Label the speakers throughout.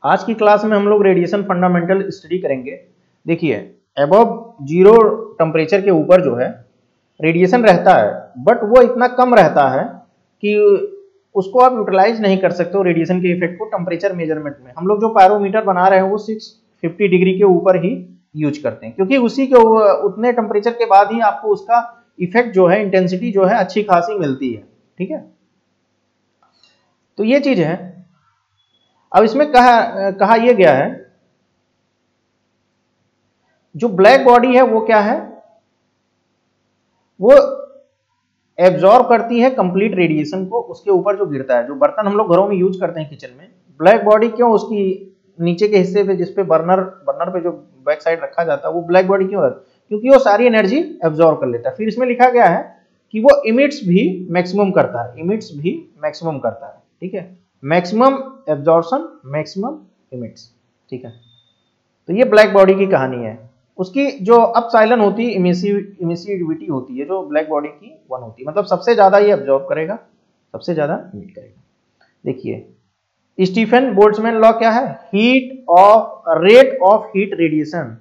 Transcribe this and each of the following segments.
Speaker 1: आज की क्लास में हम लोग रेडिएशन फंडामेंटल स्टडी करेंगे। देखिए, अबव जीरो टेम्परेचर के ऊपर जो है रेडिएशन रहता है, बट वो इतना कम रहता है कि उसको आप यूटिलाइज नहीं कर सकते हो रेडिएशन के इफेक्ट को टेम्परेचर मेजरमेंट में। हम लोग जो पायरोमीटर बना रहे हैं वो 650 डिग्री के ऊपर ही यूज करते हैं, क्योंकि उसी के उतने टेम्परेचर के बाद ही आपको उसका इफेक्ट जो है, इंटेंसिटी जो है अच्छी खासी मिलती है। ठीक है, तो ये चीज है। अब इसमें कहा यह गया है, जो ब्लैक बॉडी है वो क्या है, वो एब्जॉर्ब करती है कंप्लीट रेडिएशन को उसके ऊपर जो गिरता है। जो बर्तन हम लोग घरों में यूज करते हैं किचन में, ब्लैक बॉडी क्यों उसकी नीचे के हिस्से पे, जिसपे बर्नर पे जो बैक साइड रखा जाता है, वो ब्लैक बॉडी क्यों है? क्योंकि वो सारी एनर्जी एब्जॉर्ब कर लेता है। फिर इसमें लिखा गया है कि वो इमिट्स भी मैक्सिमम करता है, इमिट्स भी मैक्सिमम करता है। ठीक है, मैक्सिमम एब्जॉर्प्शन, मैक्सिमम इमिट्स। ठीक है, तो ये ब्लैक बॉडी की कहानी है। उसकी जो अपसाइलन होती है, इमिसिविटी होती है, जो ब्लैक बॉडी की 1 होती है, मतलब सबसे ज्यादा ये एब्जॉर्ब करेगा, सबसे ज्यादा इमिट करेगा। देखिए, स्टीफन बोल्ट्जमैन लॉ क्या है? Rate of heat radiation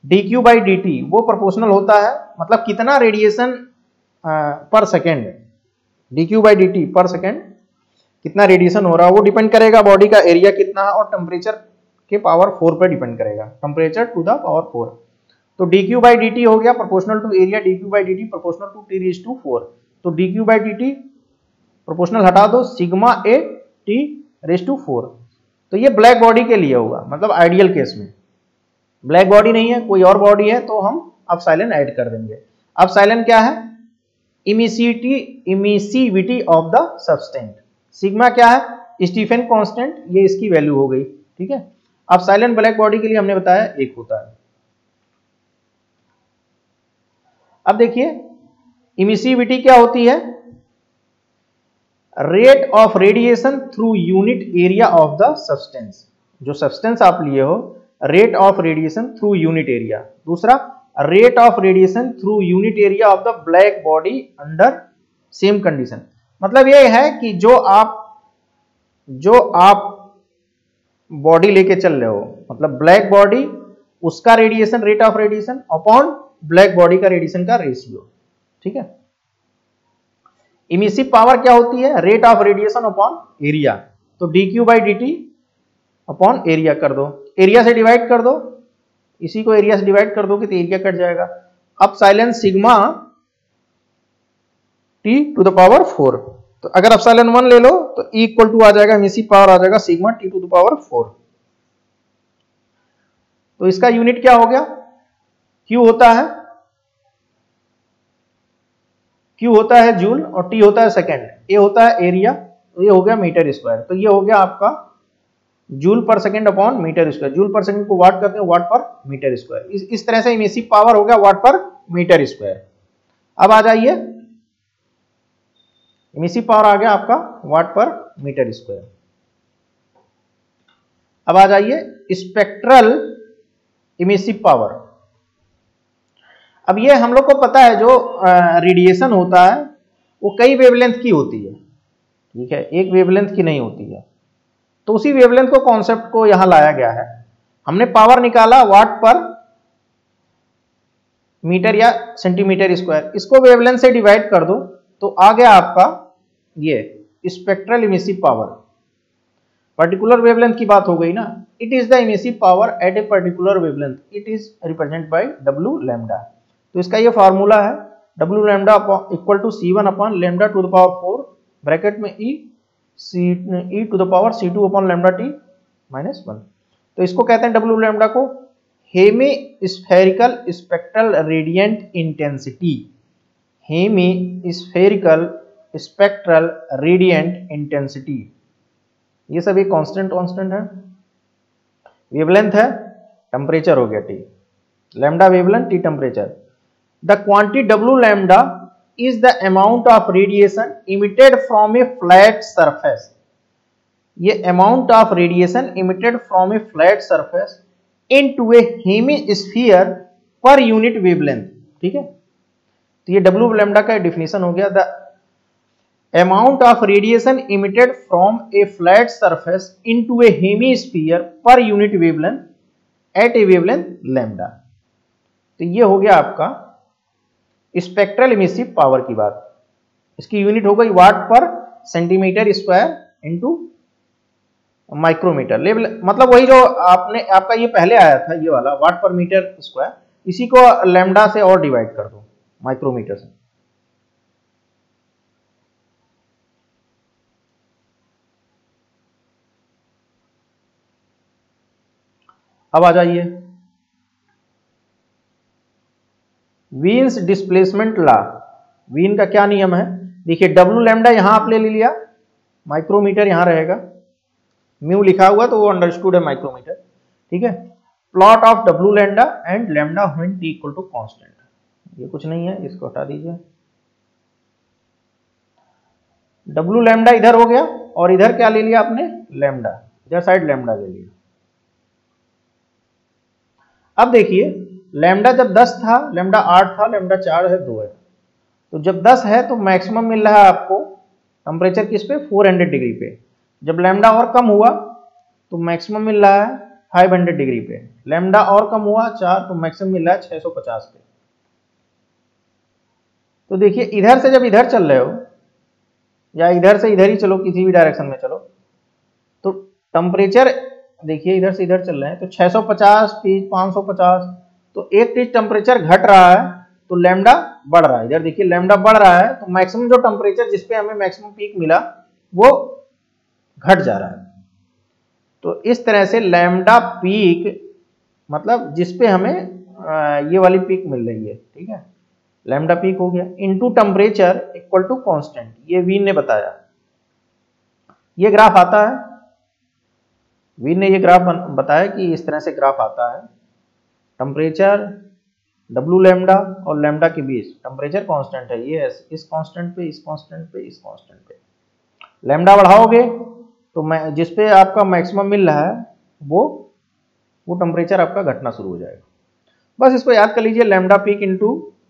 Speaker 1: dq by dt वो प्रोपोर्शनल होता है, मतलब कितना रेडिएशन पर सेकेंड, dq बाई dt पर सेकेंड कितना रेडिएशन हो रहा है, वो डिपेंड करेगा बॉडी का एरिया कितना है और टेम्परेचर के पावर 4 पर डिपेंड करेगा, टेम्परेचर टू द पावर 4। तो dq बाई dt हो गया proportional to area, dq by dt proportional to t⁴। तो dq बाई dt प्रोपोर्शनल हटा दो, सिग्मा a t⁴। तो ये ब्लैक बॉडी के लिए होगा, मतलब आइडियल केस में। ब्लैक बॉडी नहीं है, कोई और बॉडी है, तो हम अपसाइलन ऐड कर देंगे। अपसाइलन क्या है? Emissivity of the substance. Sigma क्या है? स्टीफन कांस्टेंट, ये इसकी वैल्यू हो गई। ठीक है, अपसाइलन ब्लैक बॉडी के लिए हमने बताया 1 होता है। अब देखिए, इमिसिविटी क्या होती है? Rate of radiation through unit area of the substance. जो सब्सटेंस आप लिए हो, rate of radiation through unit area. दूसरा, rate of radiation through unit area of the black body under same condition. मतलब ये है कि जो आप बॉडी लेके चल रहे हो, मतलब ब्लैक बॉडी, उसका radiation, rate of radiation upon black body का रेडिएशन का रेशियो। ठीक है, इमिसिव पावर क्या होती है? Rate of radiation upon area. तो dq by dt upon area कर दो, एरिया से डिवाइड कर दो, इसी को एरिया से डिवाइड कर दोगे तो एरिया कट जाएगा। Epsilon sigma t⁴। तो अगर अपसाइलन 1 ले लो तो E इक्वल टू आ जाएगा, इमिसिव पावर आ जाएगा सिग्मा t⁴। तो इसका यूनिट क्या हो गया? Q होता है जूल और T होता है सेकेंड, A होता है एरिया, तो ये हो गया मीटर स्क्वायर। तो ये हो गया आपका joule per second upon meter square. Joule per second को वाट करते हैं, वाट पर मीटर स्क्वायर। इस तरह से इमिसिव पावर हो गया वाट पर मीटर स्क्वायर। अब आ जाइए, इमिसिव पावर आ गया आपका वाट पर मीटर स्क्वायर। अब आ जाइए स्पेक्ट्रल इमिसिव पावर। अब ये हम लोग को पता है, जो रेडिएशन होता है वो कई वेवलेंथ की होती है। ठीक है, एक वेवलेंथ की नहीं होती है। तो उसी वेवलेंथ को, कॉन्सेप्ट को यहां लाया गया है। हमने पावर निकाला वाट पर मीटर या सेंटीमीटर स्क्वायर, इसको वेवलेंथ से डिवाइड कर दो तो आ गया आपका ये spectral emissive power. Particular wavelength की बात हो गई ना। It is the emissive power at a particular wavelength, it is represent by W lambda. तो इसका ये फार्मूला है, W lambda equal to C1 upon lambda to the power 4 bracket में E to the power C2 upon lambda t minus 1। तो इसको कहते हैं W lambda को hemispherical spectral radiant intensity. Hemispherical spectral radiant intensity, ये सब एक कांस्टेंट है। वेवलेंथ है, टेम्परेचर हो गया T, lambda wavelength, T temperature. The quantity W lambda is the amount of radiation emitted from a flat surface. ये amount of radiation emitted from a flat surface into a hemisphere per unit wavelength. ठीक है, तो ये W lambda का definition हो गया। amount of radiation emitted from a flat surface into a hemisphere per unit wavelength at a wavelength lambda। तो ये हो गया आपका स्पेक्ट्रल इमिसिव पावर की बात। इसकी यूनिट हो गई watt per centimetre square into micrometre. Level मतलब वही जो आपका ये पहले आया था ये वाला वाट पर मीटर स्क्वायर, इसी को लैम्डा से और डिवाइड कर दो माइक्रोमीटर से। अब आ जाइए वीन्स डिस्प्लेसमेंट लॉ। वीन का क्या नियम है, देखिए डब्लू लैम्डा यहां आप ले लिया, माइक्रोमीटर यहां रहेगा, म्यू लिखा हुआ तो वो अंडरस्टूड है माइक्रोमीटर, ठीक है। Plot of W lambda and lambda when T equal to constant, ये कुछ नहीं है, इसको हटा दीजिए। डब्लू लैम्डा इधर हो गया और इधर क्या ले लिया आपने, लैम्डा, इधर साइड लैम्डा ले लिया। अब देखिए लैम्डा जब 10 था, लैम्डा 8 था, लैम्डा 4 है, 2 है, तो जब 10 है तो मैक्सिमम मिल रहा है आपको टेम्परेचर किस पे, 400 डिग्री पे। जब लैम्डा और कम हुआ तो मैक्सिमम मिल रहा है 500 डिग्री पे। लैम्डा और कम हुआ 4 तो मैक्सिमम मिल रहा है 650 पे। तो देखिए इधर से जब इधर चल रहे हो या इधर से इधर ही चलो, किसी भी डायरेक्शन में चलो, तो टेम्परेचर देखिए इधर से इधर चल रहे हैं तो 650 पीक 550, तो एक टीज टेम्परेचर घट रहा है तो लैम्डा बढ़ रहा है। इधर देखिए लैम्डा बढ़ रहा है तो मैक्सिमम जो टेम्परेचर जिसपे हमें मैक्सिमम पीक मिला वो घट जा रहा है। तो इस तरह से लैम्डा पीक मतलब जिसपे हमें ये वाली पीक मिल रही है, ठीक है, लैम्डा पीक हो गया, into temperature equal to constant, ये वीन ने बताया। ये ग्राफ आता है, वीन ने ये ग्राफ बताया कि इस तरह से ग्राफ आता है, टेम्परेचर डब्लू लैम्डा और लैम्डा के बीच टेम्परेचर कांस्टेंट है, ये इस कांस्टेंट पे, इस कांस्टेंट पे, इस कांस्टेंट पे, लैम्डा बढ़ाओगे तो मैं जिसपे आपका मैक्सिमम मिल रहा है वो टेम्परेचर आपका घटना शुरू हो जाएगा। बस इसको याद कर लीजिए, lambda peak into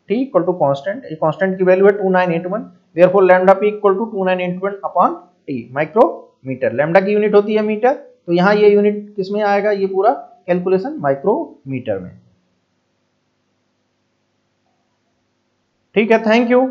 Speaker 1: T equal to constant, ये कांस्टेंट की वैल्यू है 2981, therefore lambda peak equal to 2981 upon T micrometre. Lambda की यूनिट होती है मीटर, तो यहाँ ये यूनिट किस में आएगा, ये पूरा कैलकुलेशन माइक्रोमीटर में। ठीक है, थैंक यू।